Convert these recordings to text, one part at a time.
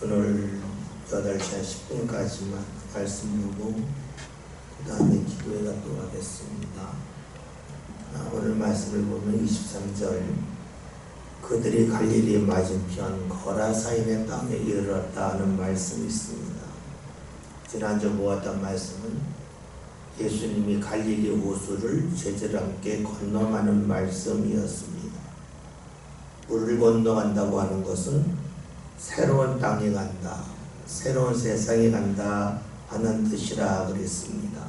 오늘 8시 10분까지만 말씀 보고 그 다음에 기도에 갖도록 하겠습니다. 오늘 말씀을 보면 23절, 그들이 갈릴리 맞은편 거라사인의 땅에 이르렀다 하는 말씀이 있습니다. 지난주 보았던 말씀은 예수님이 갈릴리 호수를 제자들과 함께 건너가는 말씀이었습니다. 물을 건너간다고 하는 것은 새로운 땅에 간다, 새로운 세상에 간다 하는 뜻이라 그랬습니다.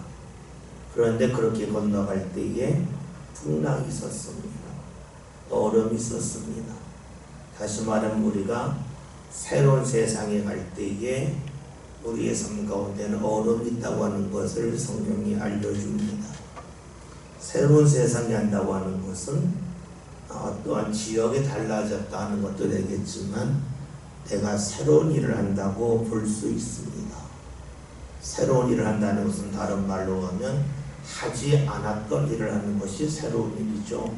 그런데 그렇게 건너갈 때에 풍랑이 있었습니다. 얼음이 있었습니다. 다시 말하면 우리가 새로운 세상에 갈 때에 우리의 삶 가운데는 얼음이 있다고 하는 것을 성경이 알려줍니다. 새로운 세상에 간다고 하는 것은 어떠한 지역이 달라졌다 하는 것도 되겠지만 내가 새로운 일을 한다고 볼 수 있습니다. 새로운 일을 한다는 것은 다른 말로 하면 하지 않았던 일을 하는 것이 새로운 일이죠.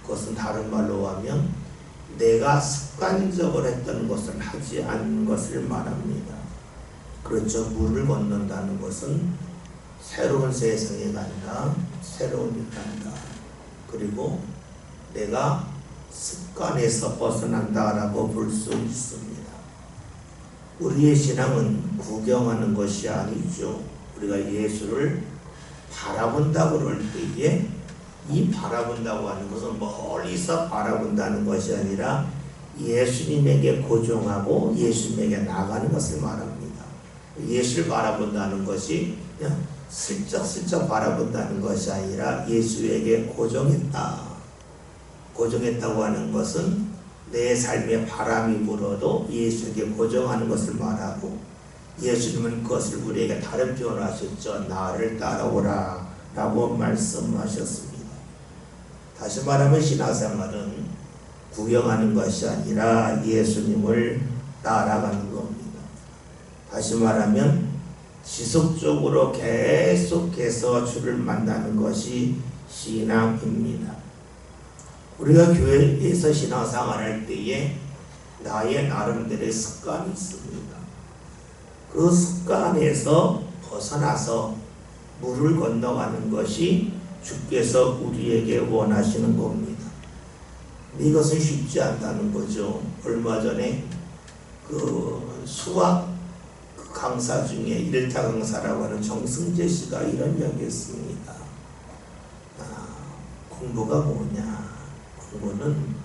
그것은 다른 말로 하면 내가 습관적으로 했던 것을 하지 않는 것을 말합니다. 그렇죠. 물을 건넌다는 것은 새로운 세상에 간다, 새로운 일을 한다. 그리고 내가 습관에서 벗어난다라고 볼 수 있습니다. 우리의 신앙은 구경하는 것이 아니죠. 우리가 예수를 바라본다고 그럴 때에 이 바라본다고 하는 것은 멀리서 바라본다는 것이 아니라 예수님에게 고정하고 예수님에게 나가는 것을 말합니다. 예수를 바라본다는 것이 그냥 슬쩍슬쩍 바라본다는 것이 아니라 예수에게 고정했다고 하는 것은 내 삶에 바람이 불어도 예수에게 고정하는 것을 말하고, 예수님은 그것을 우리에게 다른 표현을 하셨죠. 나를 따라오라 라고 말씀하셨습니다. 다시 말하면 신앙생활은 구경하는 것이 아니라 예수님을 따라가는 겁니다. 다시 말하면 지속적으로 계속해서 주를 만나는 것이 신앙입니다. 우리가 교회에서 신앙생활할 때에 나의 나름대로의 습관이 있습니다. 그 습관에서 벗어나서 물을 건너가는 것이 주께서 우리에게 원하시는 겁니다. 이것은 쉽지 않다는 거죠. 얼마 전에 그 수학 강사 중에 1타 강사라고 하는 정승재 씨가 이런 이야기했습니다. 공부가 뭐냐? 공부는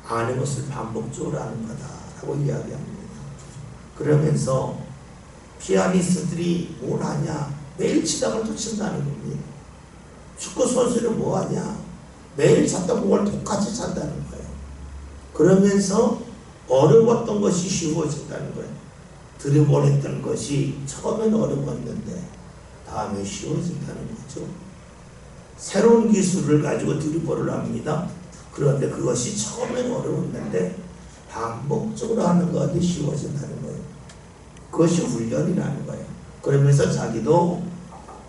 아는 것을 반복적으로 하는 거다라고 이야기합니다. 그러면서 피아니스트들이 뭘 하냐? 매일 치다가 또 친다는 겁니다. 축구 선수는 뭐 하냐? 매일 쳤다 공을 똑같이 찬다는 거예요. 그러면서 어려웠던 것이 쉬워진다는 거예요. 드리블 했던 것이 처음에는 어려웠는데 다음에 쉬워진다는 거죠. 새로운 기술을 가지고 드리블을 합니다. 그런데 그것이 처음에는 어려웠는데 반복적으로 하는 것이 쉬워진다는 거예요. 그것이 훈련이라는 거예요. 그러면서 자기도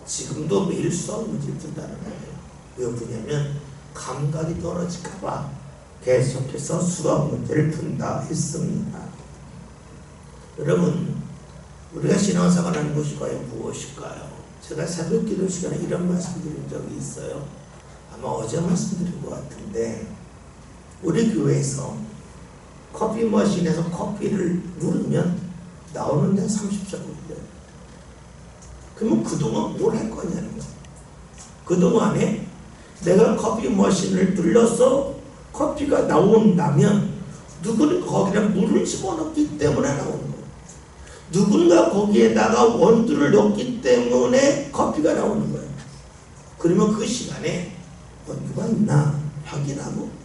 지금도 매일 수학 문제를 푼다는 거예요. 왜 푸냐면 감각이 떨어질까봐 계속해서 수학 문제를 푼다 했습니다. 여러분, 우리가 신앙생활하는 것이 과연 무엇일까요? 제가 새벽 기도 시간에 이런 말씀 드린 적이 있어요. 아마 어제 말씀드린 것 같은데, 우리 교회에서 커피 머신에서 커피를 누르면 나오는 데 30초 걸려요. 그러면 그동안 뭘 할 거냐는 거예요. 그동안에 내가 커피 머신을 눌러서 커피가 나온다면 누구는 거기다 물을 집어넣기 때문에 나오는 거예요. 누군가 거기에다가 원두를 넣기 때문에 커피가 나오는 거예요. 그러면 그 시간에 원두가 있나 확인하고,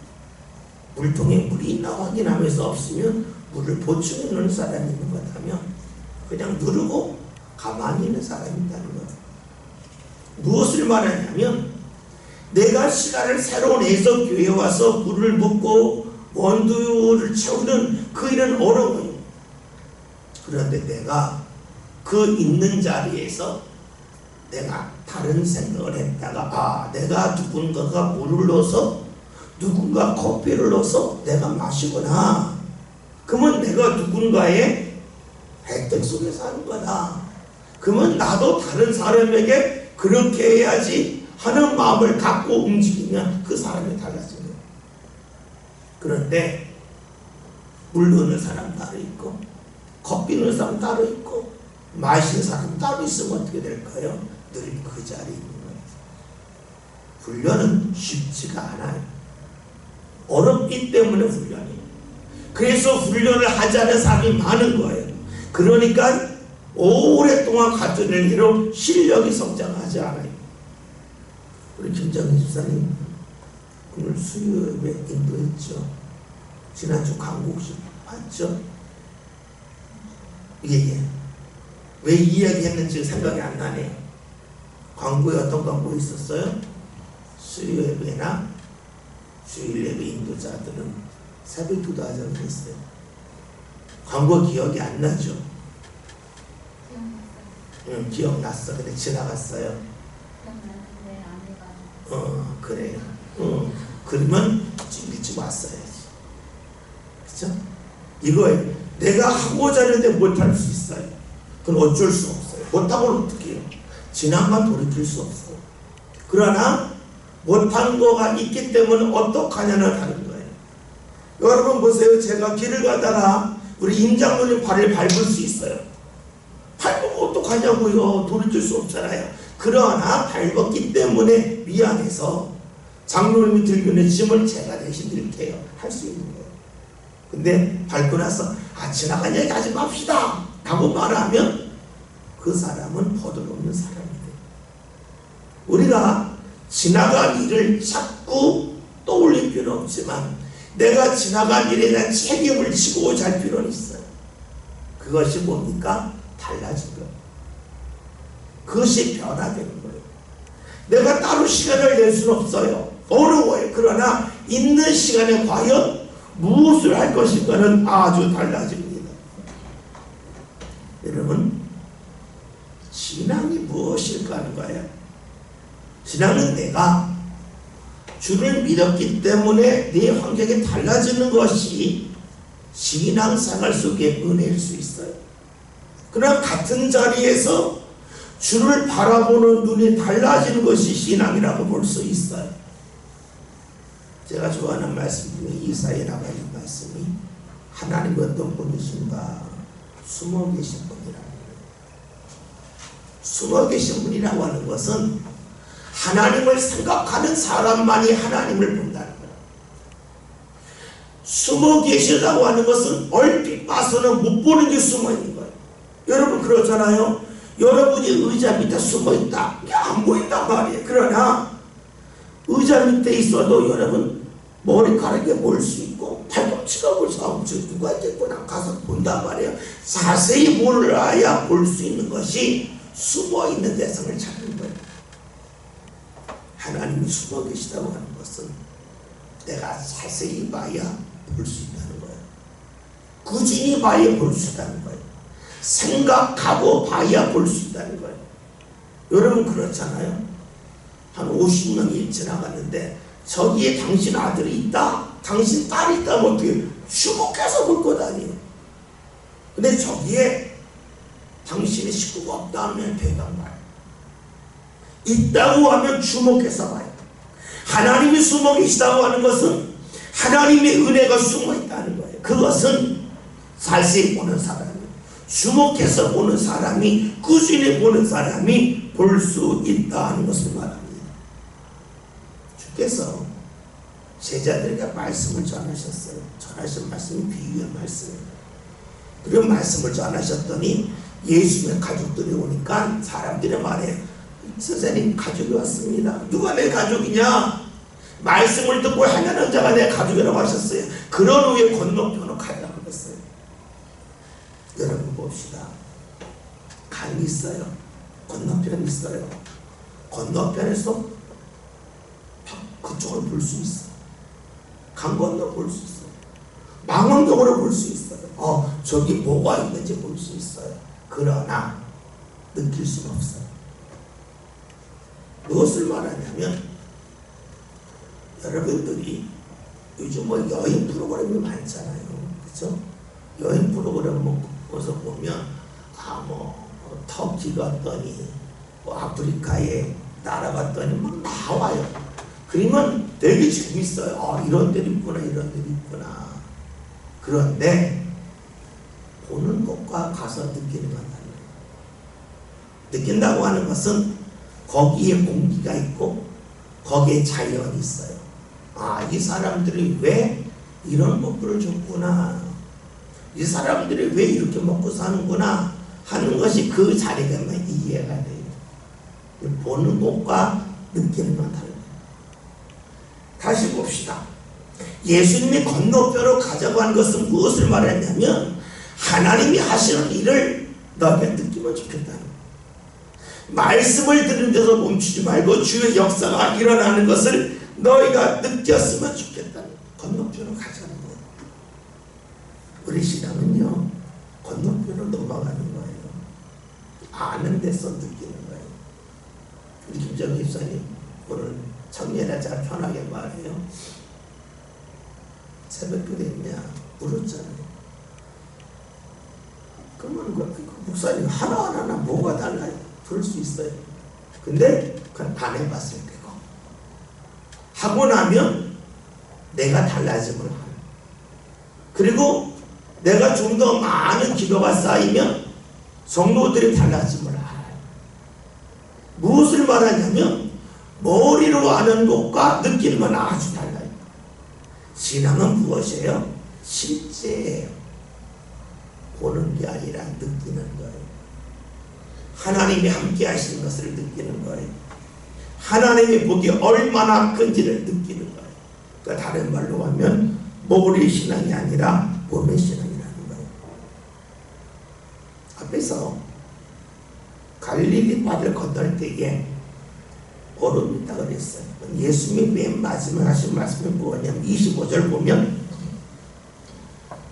물통에 물이 있나 확인하면서 없으면 물을 보충해 놓는 사람이 있는 것 같다면 그냥 누르고 가만히 있는 사람이 있다는 거예요. 무엇을 말하냐면 내가 시간을 새로 내서 교회에 와서 물을 붓고 원두를 채우는 그 일은 어려워요. 그런데 내가 그 있는 자리에서 내가 다른 생각을 했다가 내가 누군가가 물을 넣어서 누군가 커피를 넣어서 내가 마시거나, 그러면 내가 누군가의 혜택 속에서 하는 거다. 그러면 나도 다른 사람에게 그렇게 해야지 하는 마음을 갖고 움직이면 그 사람이 달라지는 거예요. 그런데 물 넣는 사람 따로 있고 커피 넣는 사람 따로 있고 마시는 사람 따로 있으면 어떻게 될까요? 늘 그 자리에 있는 거예요. 훈련은 쉽지가 않아요. 어렵기 때문에 훈련이에요. 그래서 훈련을 하지 않은 사람이 많은 거예요. 그러니까 오랫동안 같은 일로 실력이 성장하지 않아요. 우리 김정희 집사님 오늘 수요예배 인도했죠. 지난주 강국식 봤죠? 예. 왜 이야기했는지 생각이 안 나네요. 광고에 어떤 광고 있었어요? 수요예배나 주일예배 인도자들은 새벽 기도하자고 했어요. 광고 기억이 안 나죠? 응, 기억났어. 근데 지나갔어요. 기억나는데 안 해가지고. 그래요. 그러면 일찍 왔어야지. 그쵸? 이거예요. 내가 하고자 하는데 못할 수 있어요. 그건 어쩔 수 없어요. 못하고는 어떻게 해요? 지난만 돌이킬 수 없어요. 그러나 못한 거가 있기 때문에 어떡하냐는 다른 거예요. 여러분 보세요. 제가 길을 가다가 우리 임 장로님 발을 밟을 수 있어요. 밟으면 어떡하냐고요. 돌이킬 수 없잖아요. 그러나 밟았기 때문에 미안해서 장로님이 들고 있는 짐을 제가 대신 드릴게요. 할 수 있는 거예요. 근데 밟고 나서 지나간 얘기 하지 맙시다 라고 말하면 그 사람은 버릇없는 사람이에요. 우리가 지나간 일을 자꾸 떠올릴 필요는 없지만 내가 지나간 일에 대한 책임을 지고 잘 필요는 있어요. 그것이 뭡니까? 달라진 거예요. 그것이 변화되는 거예요. 내가 따로 시간을 낼 수는 없어요. 어려워요. 그러나 있는 시간에 과연 무엇을 할 것인가는 아주 달라집니다. 여러분, 신앙이 무엇일까 하는 거예요. 신앙은 내가 주를 믿었기 때문에 내 환경이 달라지는 것이 신앙생활 속의 은혜일 수 있어요. 그러나 같은 자리에서 주를 바라보는 눈이 달라지는 것이 신앙이라고 볼 수 있어요. 제가 좋아하는 말씀 중에 이사야에 나와 있는 말씀이 하나님 어떤 분이신가? 숨어 계신 분이라는 거예요. 숨어 계신 분이라고 하는 것은 하나님을 생각하는 사람만이 하나님을 본다는 거예요. 숨어 계시다고 하는 것은 얼핏 봐서는 못 보는 게 숨어 있는 거예요. 여러분 그러잖아요. 여러분이 의자 밑에 숨어 있다. 이게 안 보인단 말이에요. 그러나 의자 밑에 있어도 여러분 머리카락에 볼 수 있고 팔꿈치가 볼 수 있고 누가 있겠구나 가서 본단 말이에요. 자세히 몰라야 볼 수 있는 것이 숨어 있는 대상을 찾는 거예요. 하나님이 숨어 계시다고 하는 것은 내가 자세히 봐야 볼 수 있다는 거예요. 꾸준히 봐야 볼 수 있다는 거예요. 생각하고 봐야 볼 수 있다는 거예요. 여러분 그렇잖아요. 한 50명이 지나갔는데 저기에 당신 아들이 있다, 당신 딸이 있다면 어떻게 주목해서 볼 것 아니에요. 근데 저기에 당신의 식구가 없다면 대강 봐요. 있다고 하면 주목해서 봐요. 하나님이 숨어 계시다고 하는 것은 하나님의 은혜가 숨어 있다는 거예요. 그것은 자세히 보는 사람이, 주목해서 보는 사람이, 꾸준히 보는 사람이 볼 수 있다는 것을 말합니다. 주께서 제자들에게 말씀을 전하셨어요. 전하신 말씀이 비유의 말씀입니다. 그런 말씀을 전하셨더니 예수님의 가족들이 오니까 사람들이 말해요. 선생님 가족이 왔습니다. 누가 내 가족이냐? 말씀을 듣고 행하는 자가 내 가족이라고 하셨어요. 그런 후에 건너편으로 가라고 그랬어요. 여러분 봅시다. 강이 있어요. 건너편이 있어요. 건너편에서 그쪽을 볼 수 있어요. 강 건너 볼 수 있어요. 망원경으로 볼 수 있어요. 저기 뭐가 있는지 볼 수 있어요. 그러나 느낄 수는 없어요. 무엇을 말하냐면 여러분들이 요즘 여행 프로그램이 많잖아요. 그렇죠? 여행 프로그램 보면서 보면 터키 갔더니 아프리카에 나라 갔더니 막 나와요. 그러면 되게 재밌어요. 이런 데도 있구나, 이런 데도 있구나. 그런데 보는 것과 가서 느끼는 건 달라요. 느낀다고 하는 것은 거기에 공기가 있고 거기에 자연이 있어요. 이 사람들이 왜 이런 먹거리를 줬구나, 이 사람들이 왜 이렇게 먹고 사는구나 하는 것이 그 자리가만 이해가 돼요. 보는 것과 느끼는 건 달라요. 다시 봅시다. 예수님이 건너편으로 가자고 한 것은 무엇을 말했냐면 하나님이 하시는 일을 너희가 느끼면 좋겠다는 거예요. 말씀을 듣는 데서 멈추지 말고 주의 역사가 일어나는 것을 너희가 느꼈으면 좋겠다는 거예요. 건너편으로 가자는 거예요. 우리 신앙은요, 건너편으로 넘어가는 거예요. 아는 데서 느끼는 거예요. 우리 김정 집사님 오늘 청년에 잘 편하게 말해요. 새벽기도 했냐 물었잖아요. 그러면 목사님 하나하나 뭐가 달라요? 그럴 수 있어요. 근데 그건 안 해봤으면 되고, 하고 나면 내가 달라짐을 하는, 그리고 내가 좀 더 많은 기도가 쌓이면 성도들이 달라짐을 알아요. 무엇을 말하냐면 머리로 아는 것과 느끼는 건 아주 달라요. 신앙은 무엇이에요? 실제예요. 보는 게 아니라 느끼는 거예요. 하나님이 함께 하시는 것을 느끼는 거예요. 하나님이 보기에 얼마나 큰지를 느끼는 거예요. 그러니까 다른 말로 하면 머리 신앙이 아니라 몸의 신앙이라는 거예요. 앞에서 갈릴리 바다를 건널 때에 얼음이 있다고 그랬어요. 예수님이 맨 마지막에 하신 말씀이 뭐냐면 25절 보면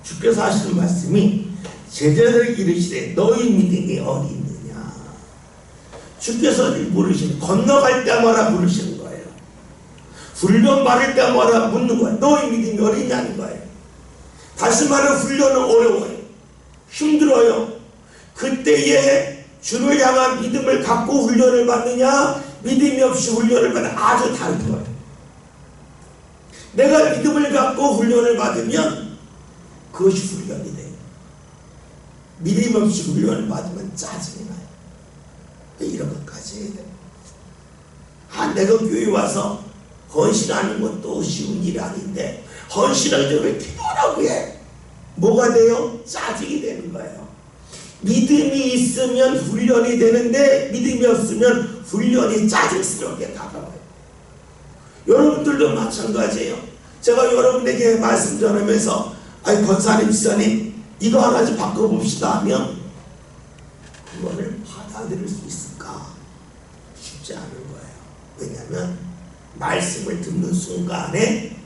주께서 하시는 말씀이 제자들에게 이르시되 너희 믿음이 어디 있느냐. 주께서 물으시는, 건너갈 때마다 물으시는 거예요. 훈련 받을 때마다 묻는 거예요. 너희 믿음이 어디냐는 거예요. 다시 말해 훈련은 어려워요. 힘들어요. 그때에 주를 향한 믿음을 갖고 훈련을 받느냐, 믿음이 없이 훈련을 받는 아주 다른 거예요. 내가 믿음을 갖고 훈련을 받으면 그것이 훈련이 돼요. 믿음 없이 훈련을 받으면 짜증이 나요. 이런 것까지 해야 돼요. 내가 교회 와서 헌신하는 것도 쉬운 일이 아닌데 헌신하기 전에 왜 기도라고 해? 뭐가 돼요? 짜증이 되는 거예요. 믿음이 있으면 훈련이 되는데 믿음이 없으면 훈련이 짜증스럽게 다가와요. 여러분들도 마찬가지예요. 제가 여러분에게 말씀 전하면서 권사님, 지사님 이거 하나 좀 바꿔봅시다 하면 그거를 받아들일 수 있을까? 쉽지 않은 거예요. 왜냐하면 말씀을 듣는 순간에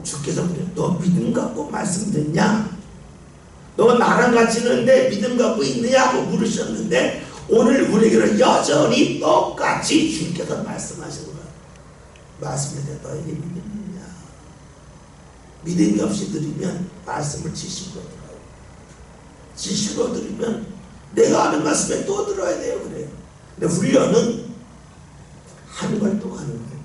주께서 너 믿음 갖고 말씀 듣냐? 너 나랑 같이 있는데 믿음 갖고 있느냐고 물으셨는데 오늘 우리에게는 여전히 똑같이 주께서 말씀하시는 거예요. 말씀을 듣고 너에게 믿음이 있냐? 믿음이 없이 들으면 말씀을 지식으로 들어요. 지식으로 들으면 내가 하는 말씀에 또 들어야 돼요. 그래요. 근데 훈련은 한 걸 또 하는 거예요.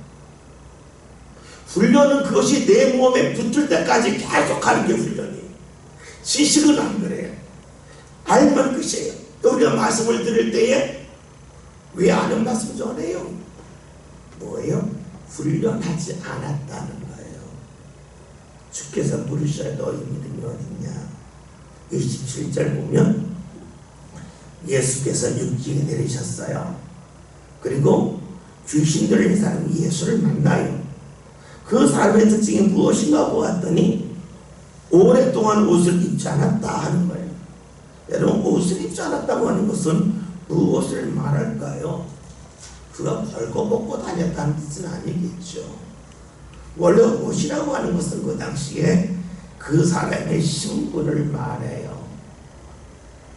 훈련은 그것이 내 몸에 붙을 때까지 계속 하는 게 훈련이에요. 지식은 안 그래요. 알면 끝이에요. 우리가 말씀을 들을 때에 왜 아는 말씀 전해요? 뭐예요? 훈련하지 않았다는 거예요. 주께서 물으셔야 너희 믿음이 어딨냐. 27절 보면 예수께서 육지에 내리셨어요. 그리고 귀신들을 이 사람이 예수를 만나요. 그 사람의 특징이 무엇인가 보았더니 오랫동안 옷을 입지 않았다 하는 거예요. 여러분, 옷을 입지 않았다고 하는 것은 무엇을 말할까요? 그가 벌거벗고 다녔다는 뜻은 아니겠죠. 원래 옷이라고 하는 것은 그 당시에 그 사람의 신분을 말해요.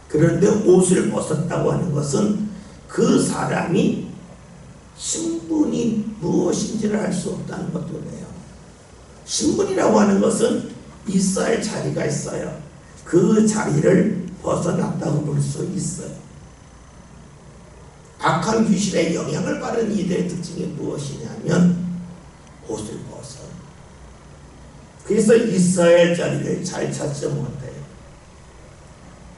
그런데 옷을 벗었다고 하는 것은 그 사람이 신분이 무엇인지를 알 수 없다는 것도 돼요. 신분이라고 하는 것은 있어야 할 자리가 있어요. 그 자리를 벗어났다고 볼 수 있어요. 악한 귀신의 영향을 받은 이들의 특징이 무엇이냐면 옷을 벗어요. 그래서 이스라엘 자리를 잘 찾지 못해요.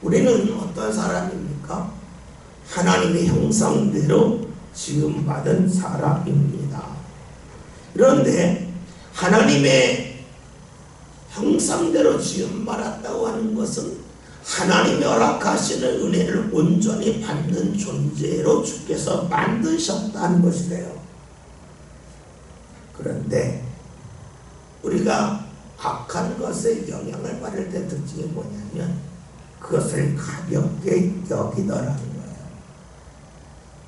우리는 어떤 사람입니까? 하나님의 형상대로 지음받은 사람입니다. 그런데 하나님의 형상대로 지음받았다고 하는 것은 하나님의 허락하시는 은혜를 온전히 받는 존재로 주께서 만드셨다는 것이래요. 그런데 우리가 악한 것에 영향을 받을 때 특징이 뭐냐면 그것을 가볍게 여기더라는 거예요.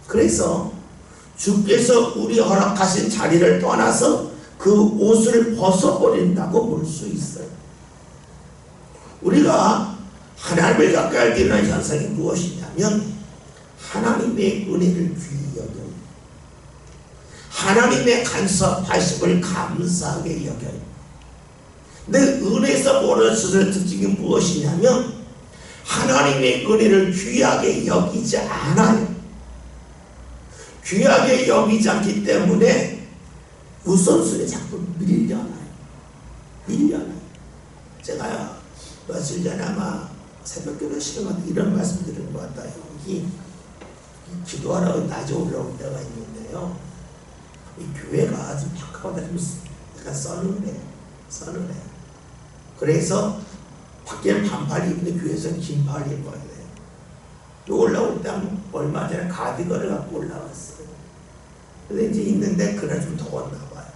그래서 주께서 우리 허락하신 자리를 떠나서 그 옷을 벗어버린다고 볼 수 있어요. 우리가 하나님을 가까이 할 때 일어나는 현상이 무엇이냐면 하나님의 은혜를 귀히 여겨요. 하나님의 간섭하심을 감사하게 여겨요. 내 은혜에서 벌어졌을 특징이 무엇이냐면 하나님의 은혜를 귀하게 여기지 않아요. 귀하게 여기지 않기 때문에 우선순위에 자꾸 밀려나요. 제가 며칠 전에 아마 새벽기도 시간마다 이런 말씀 드린 것 같아요. 기도하라고 낮에 올라올 때가 있는데요. 이 교회가 좀 팍하고 좀 약간 서늘해요. 그래서 밖에는 반팔 입는데 교회에서는 긴팔 입어야 돼요. 올라올 때 얼마 전에 가디건을 갖고 올라왔어요. 근데 이제 있는데 그날 좀 더웠나 봐요.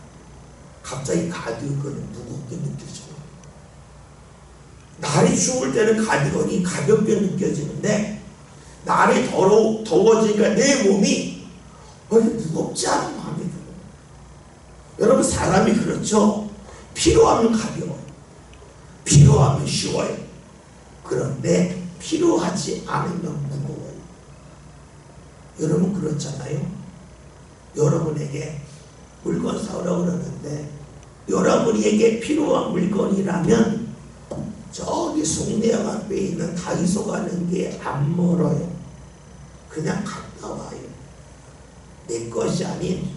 갑자기 가디건이 무겁게 느껴져요. 날이 추울 때는 가디건이 가볍게 느껴지는데 날이 더워지니까 내 몸이 무겁지 않은 마음이 들어요. 여러분 사람이 그렇죠. 필요하면 가벼워요. 필요하면 쉬워요. 그런데 필요하지 않으면 무거워요. 여러분 그렇잖아요. 여러분에게 물건 사오라고 그러는데 여러분에게 필요한 물건이라면 저기 송내역 앞에 있는 다이소 가는 게 안 멀어요. 그냥 갔다 와요. 내 것이 아닌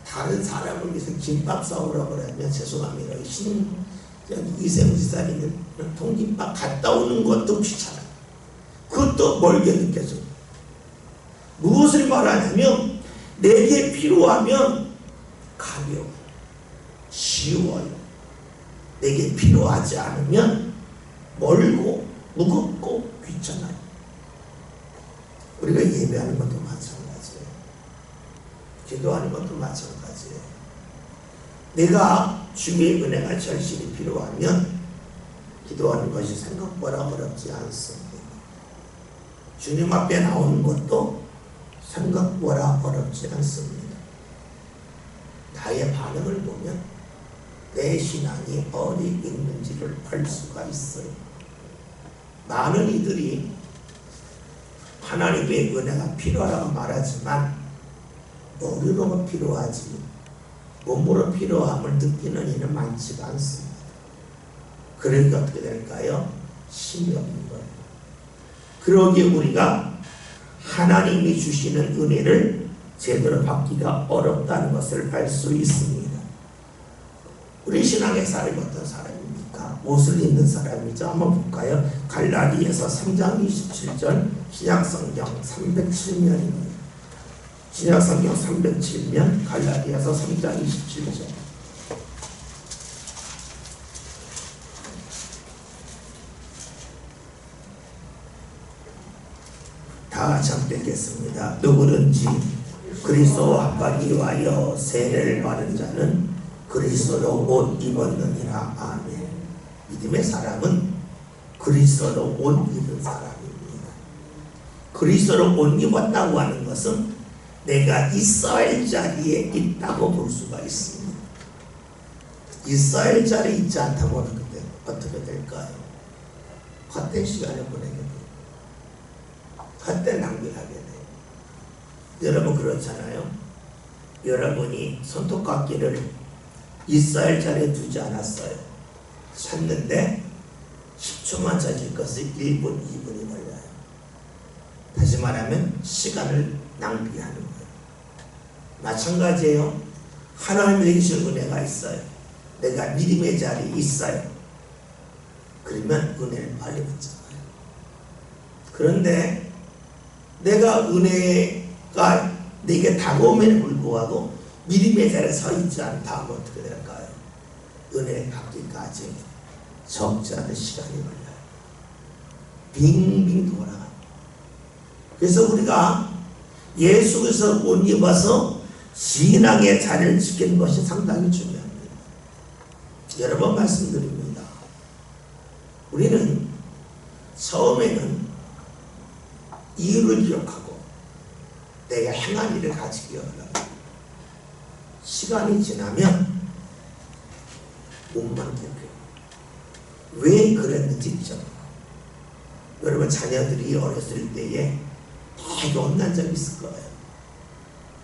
다른 사람을 위해서 김밥 사오라고 그러면 죄송합니다. 위생지사님은 통김밥 갔다 오는 것도 귀찮아요. 그것도 멀게 느껴져요. 무엇을 말하냐면 내게 필요하면 가벼워요. 쉬워요. 내게 필요하지 않으면 멀고 무겁고 귀찮아요. 우리가 예배하는 것도 마찬가지예요. 기도하는 것도 마찬가지예요. 내가 주의 은혜가 절실히 필요하면 기도하는 것이 생각보다 어렵지 않습니다. 주님 앞에 나오는 것도 생각보다 어렵지 않습니다. 나의 반응을 보면 내 신앙이 어디 있는지를 알 수가 있어요. 많은 이들이 하나님의 은혜가 필요하다고 말하지만 머리로가 필요하지 몸으로 필요함을 느끼는 이는 많지가 않습니다. 그러니까 어떻게 될까요? 힘이 없는 거예요. 그러기에 우리가 하나님이 주시는 은혜를 제대로 받기가 어렵다는 것을 알 수 있습니다. 우리 신앙의 사람이 어떤 사람입니까? 옷을 입는 사람이죠. 한번 볼까요? 갈라디아서 3장 27절 신약성경 307면입니다. 신약성경 307면 갈라디아서 3장 27절 다 같이 함께 읽겠습니다. 누구든지 그리스도와 합하기 위하여 세례를 받은 자는 그리스도로 옷 입었느니라. 아멘. 믿음의 사람은 그리스도로 옷 입은 사람입니다. 그리스도로 옷 입었다고 하는 것은 내가 이스라엘 자리에 있다고 볼 수가 있습니다. 이스라엘 자리에 있지 않다면 그때 어떻게 될까요? 헛된 시간을 보내게 돼요. 헛된 낭비를 하게 돼요. 여러분 그렇잖아요. 여러분이 손톱깎이를 이스라엘 자리에 두지 않았어요. 샀는데 10초만 찾을 것을 1분, 2분이 다시 말하면 시간을 낭비하는 거예요. 마찬가지예요. 하나님에게 주신 은혜가 있어요. 내가 믿음의 자리에 있어요. 그러면 은혜를 빨리 붙잡아요. 그런데 내가 은혜가 내게 다가옴에도 불구하고 믿음의 자리에 서 있지 않다면 어떻게 될까요? 은혜를 받기까지 적지 않은 시간이 걸려요. 빙빙 돌아가요. 그래서 우리가 예수 그리스도를 못 입어서 신앙의 자리를 지키는 것이 상당히 중요합니다. 여러 번 말씀드립니다. 우리는 처음에는 이유를 기억하고 내가 행한 일을 같이 기억하라고. 시간이 지나면 몸만 기억해요. 왜 그랬는지 잊어버려요. 여러분 자녀들이 어렸을 때에 되게 혼난 적이 있을 거예요.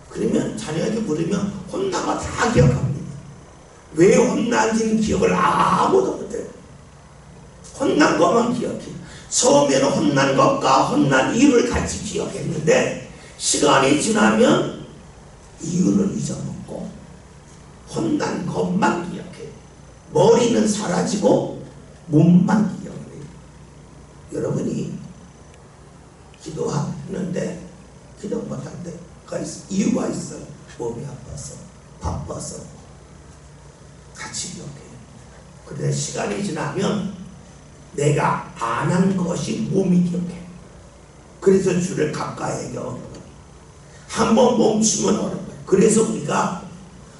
그러면 자녀에게 물으면 혼나가 다 기억합니다. 왜 혼난지는 기억을 아무도 못해요. 혼난 것만 기억해요. 처음에는 혼난 것과 혼난 이유를 같이 기억했는데 시간이 지나면 이유를 잊어먹고 혼난 것만 기억해요. 머리는 사라지고 몸만 기억해요. 여러분이 기도하는데 기도 못하는데 이유가 있어요. 몸이 아파서 바빠서 같이 기억해요. 그런데 시간이 지나면 내가 안 한 것이 몸이 기억해요. 그래서 주를 가까이 하기 어려워요. 한번 멈추면 어려워요. 그래서 우리가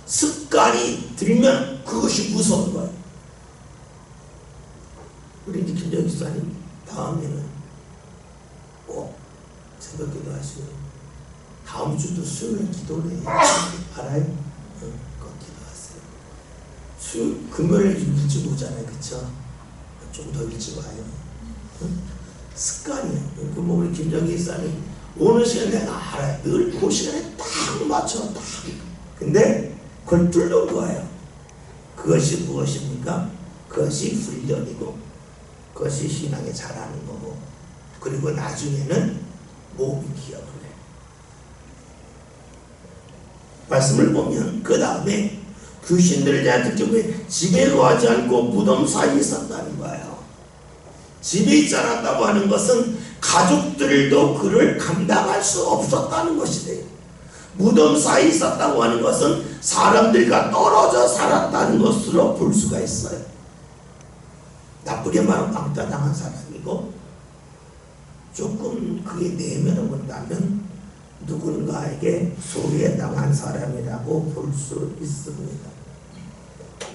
습관이 들면 그것이 무서운 거예요. 우리 이제 김정희 집사님 다음에는 꼭 새벽 기도 하시고 다음 주도 수요일 기도를 해요. 알아요? 꼭 기도하세요. 금요일에 좀 일찍 오잖아요. 그쵸? 좀 더 일찍 와요. 습관이에요. 뭐 우리 김정희 집사님 오는 시간 내가 알아요. 늘 그 시간에 딱 맞춰 딱. 근데 그걸 뚫는 거예요. 그것이 무엇입니까? 그것이 훈련이고 그것이 신앙에 잘하는 거고 그리고 나중에는 몸이 기억을 해요. 말씀을 보면 그 다음에 귀신들을 대한 특징은 집에 거하지 않고 무덤 사이에 있었다는 거예요. 집에 있지 않았다고 하는 것은 가족들도 그를 감당할 수 없었다는 것이 돼요. 무덤 사이에 있었다고 하는 것은 사람들과 떨어져 살았다는 것으로 볼 수가 있어요. 나쁘게 말하면 왕따 당한 사람이고 조금 그게 내면을 본다면 누군가에게 소외당한 사람이라고 볼 수 있습니다.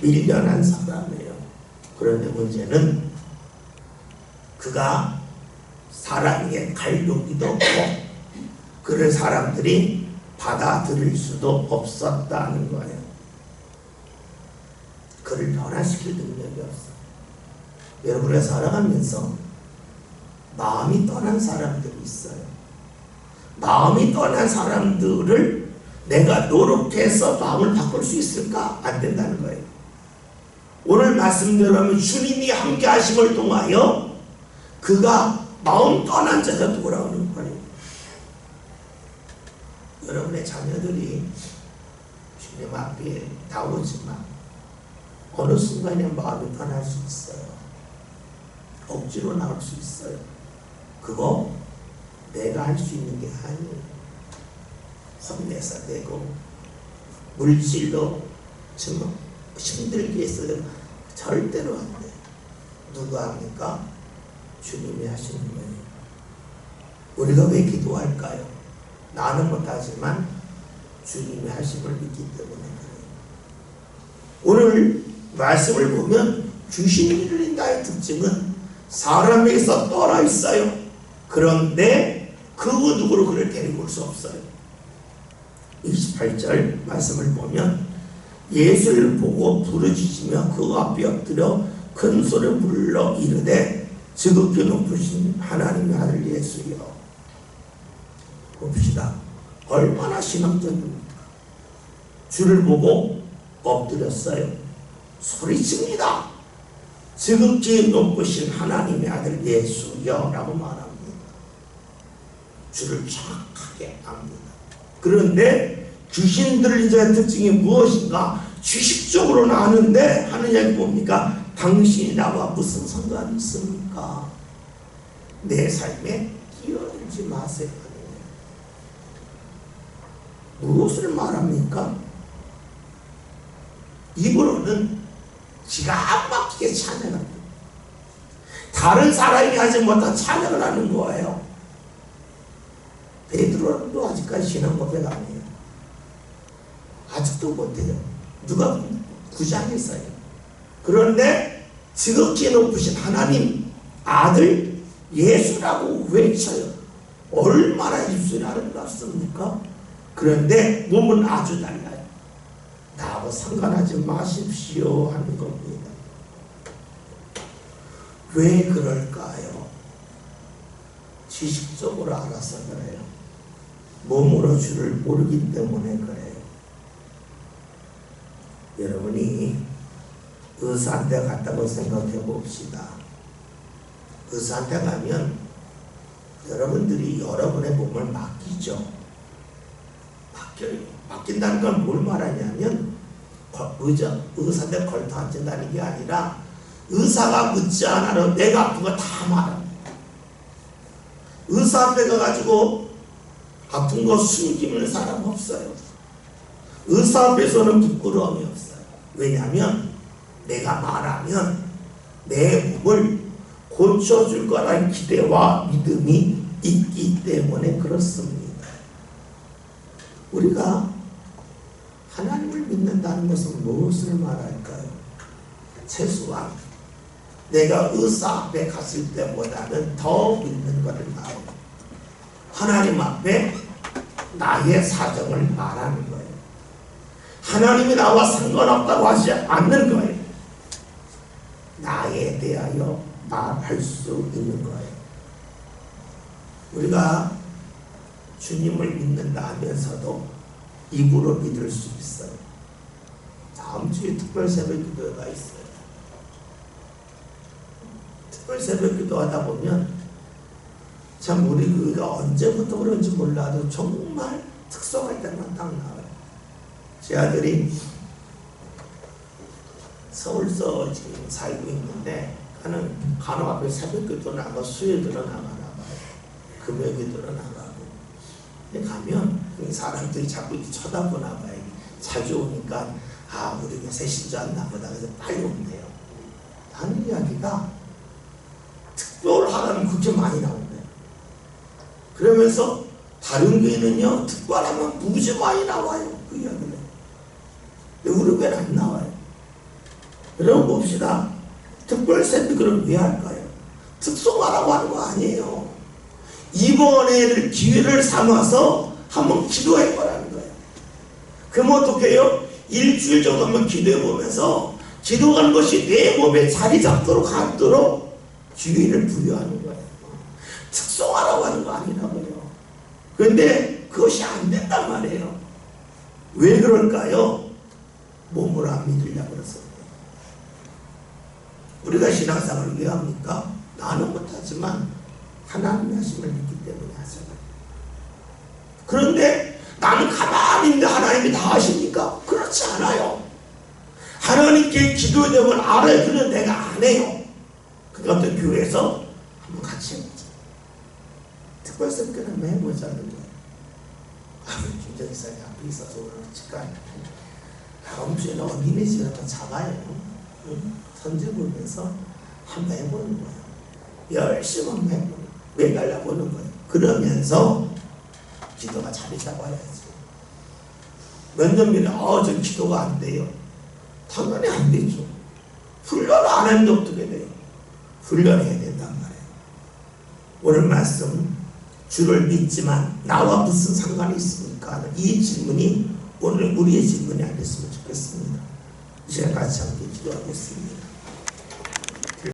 밀려난 사람이에요. 그런데 문제는 그가 사람에게 갈 용기도 없고 그를 사람들이 받아들일 수도 없었다는 거예요. 그를 변화시킬 능력이 없어요. 여러분을 살아가면서 마음이 떠난 사람들이 있어요. 마음이 떠난 사람들을 내가 노력해서 마음을 바꿀 수 있을까? 안 된다는 거예요. 오늘 말씀대로 주님이 함께 하심을 통하여 그가 마음 떠난 자가 돌아오는 거예요. 여러분의 자녀들이 주님 앞에 나오지만 어느 순간에 마음이 떠날 수 있어요. 억지로 나올 수 있어요. 그거 내가 할 수 있는 게 아니에요. 혼내서 내고 물질로 좀 힘들게 해서 절대로 안 돼요. 누가 합니까? 주님이 하시는 거예요. 우리가 왜 기도할까요? 나는 못하지만 주님이 하심을 믿기 때문에 그래요. 오늘 말씀을 보면 귀신이 들린다의 특징은 사람에게서 떠나 있어요. 그런데 그 누구로 그를 데리고 올 수 없어요. 28절 말씀을 보면 예수를 보고 부르짖으며 그 앞에 엎드려 큰 소리로 불러 이르되 지극히 높으신 하나님의 아들 예수여. 봅시다. 얼마나 신앙적입니까? 주를 보고 엎드렸어요. 소리칩니다. 지극히 높으신 하나님의 아들 예수여 라고 말합니다. 주를 정확하게 압니다. 그런데 귀신 들린 자의 특징이 무엇인가? 주식적으로는 아는데 하는 이야기 뭡니까? 당신이 나와 무슨 상관이 있습니까? 내 삶에 끼어들지 마세요. 무엇을 말합니까? 입으로는 기가 막히게 찬양합니다. 다른 사람이 하지 못한 찬양을 하는 거예요. 베드로도 아직까지 신앙 고백 안 해요. 아직도 못해요. 누가 9장에서요. 그런데 지극히 높으신 하나님 아들 예수라고 외쳐요. 얼마나 입술이 아름답습니까? 그런데 몸은 아주 달라요. 나하고 상관하지 마십시오 하는 겁니다. 왜 그럴까요? 지식적으로 알아서 그래요. 몸으로 주를 모르기 때문에 그래요. 여러분이 의사한테 갔다고 생각해 봅시다. 의사한테 가면 여러분들이 여러분의 몸을 맡기죠. 맡긴다는 건 뭘 말하냐면 의사한테 걸터 앉힌다는 게 아니라 의사가 묻지 않아도 내가 아픈 거 다 말합니다. 의사 앞에 가가지고 아픈 거 숨기는 사람 없어요. 의사 앞에서는 부끄러움이 없어요. 왜냐하면 내가 말하면 내 몸을 고쳐줄 거라는 기대와 믿음이 있기 때문에 그렇습니다. 우리가 하나님을 믿는다는 것은 무엇을 말할까요? 최소한 내가 의사 앞에 갔을 때보다는 더 믿는 것을 말합니다. 하나님 앞에 나의 사정을 말하는 거예요. 하나님이 나와 상관없다고 하지 않는 거예요. 나에 대하여 말할 수 있는 거예요. 우리가 주님을 믿는다 하면서도 입으로 믿을 수 있어요. 다음 주에 특별 새벽 기도가 있어요. 특별 새벽 기도하다 보면 참 우리 교회가 언제부터 그런지 몰라도 정말 특성할 때만 딱 나와요. 제 아들이 서울서 지금 살고 있는데 나는 간혹 앞에 새벽 기도 나가 수요일도 나가나 봐요. 금요일도 나가고. 근데 가면 사람들이 자꾸 쳐다보나 봐요. 자주 오니까 아 우리 교회 새신자 왔나 보다. 그래서 빨리 온대요. 하는 이야기가 특별하다면 그렇게 많이 나온대요. 그러면서 다른 교회는요 특별하면 무지 많이 나와요. 그 이야기를. 근데 우리 교회는 안 나와요. 여러분 봅시다. 특별 새벽을 왜 할까요? 특송하라고 하는 거 아니에요. 이번에를 기회를 삼아서 한번 기도해 보라는 거예요. 그럼 어떻게 해요? 일주일 정도만 기도해 보면서 기도하는 것이 내 몸에 자리 잡도록 하도록 기회를 부여하는 거예요. 특송하라고 하는 거 아니라고요. 그런데 그것이 안 된단 말이에요. 왜 그럴까요? 몸으로 안 믿으려고 그랬어요. 우리가 신앙생활을 왜 합니까? 나는 못하지만 하나님의 하심을 믿기 때문에 하잖아요. 그런데 나는 가만히 있는데 하나님이 다 하십니까? 그렇지 않아요. 하나님께 기도되면 알아요. 그런데 내가 안 해요. 그러니까 어떤 교회에서 한번 같이 해보자. 특별선교는 한번 해보자는 거예요. 김정희 사장이 앞에 있어서 그렇지까 다음 주에는 니네 집에 한번 잡아요. 선제 보면서 한번 해보는 거예요. 열심히 한번 해보는 거예요. 매달려 보는 거예요. 그러면서 기도가 자리 잡아야지. 몇 년 전에 저 기도가 안 돼요. 당연히 안 되죠. 훈련을 안 했는데 어떻게 돼요? 훈련해야 된단 말이에요. 오늘 말씀 주를 믿지만 나와 무슨 상관이 있습니까? 이 질문이 오늘 우리의 질문이 아니었으면 좋겠습니다. 이 시간 같이 함께 기도하겠습니다.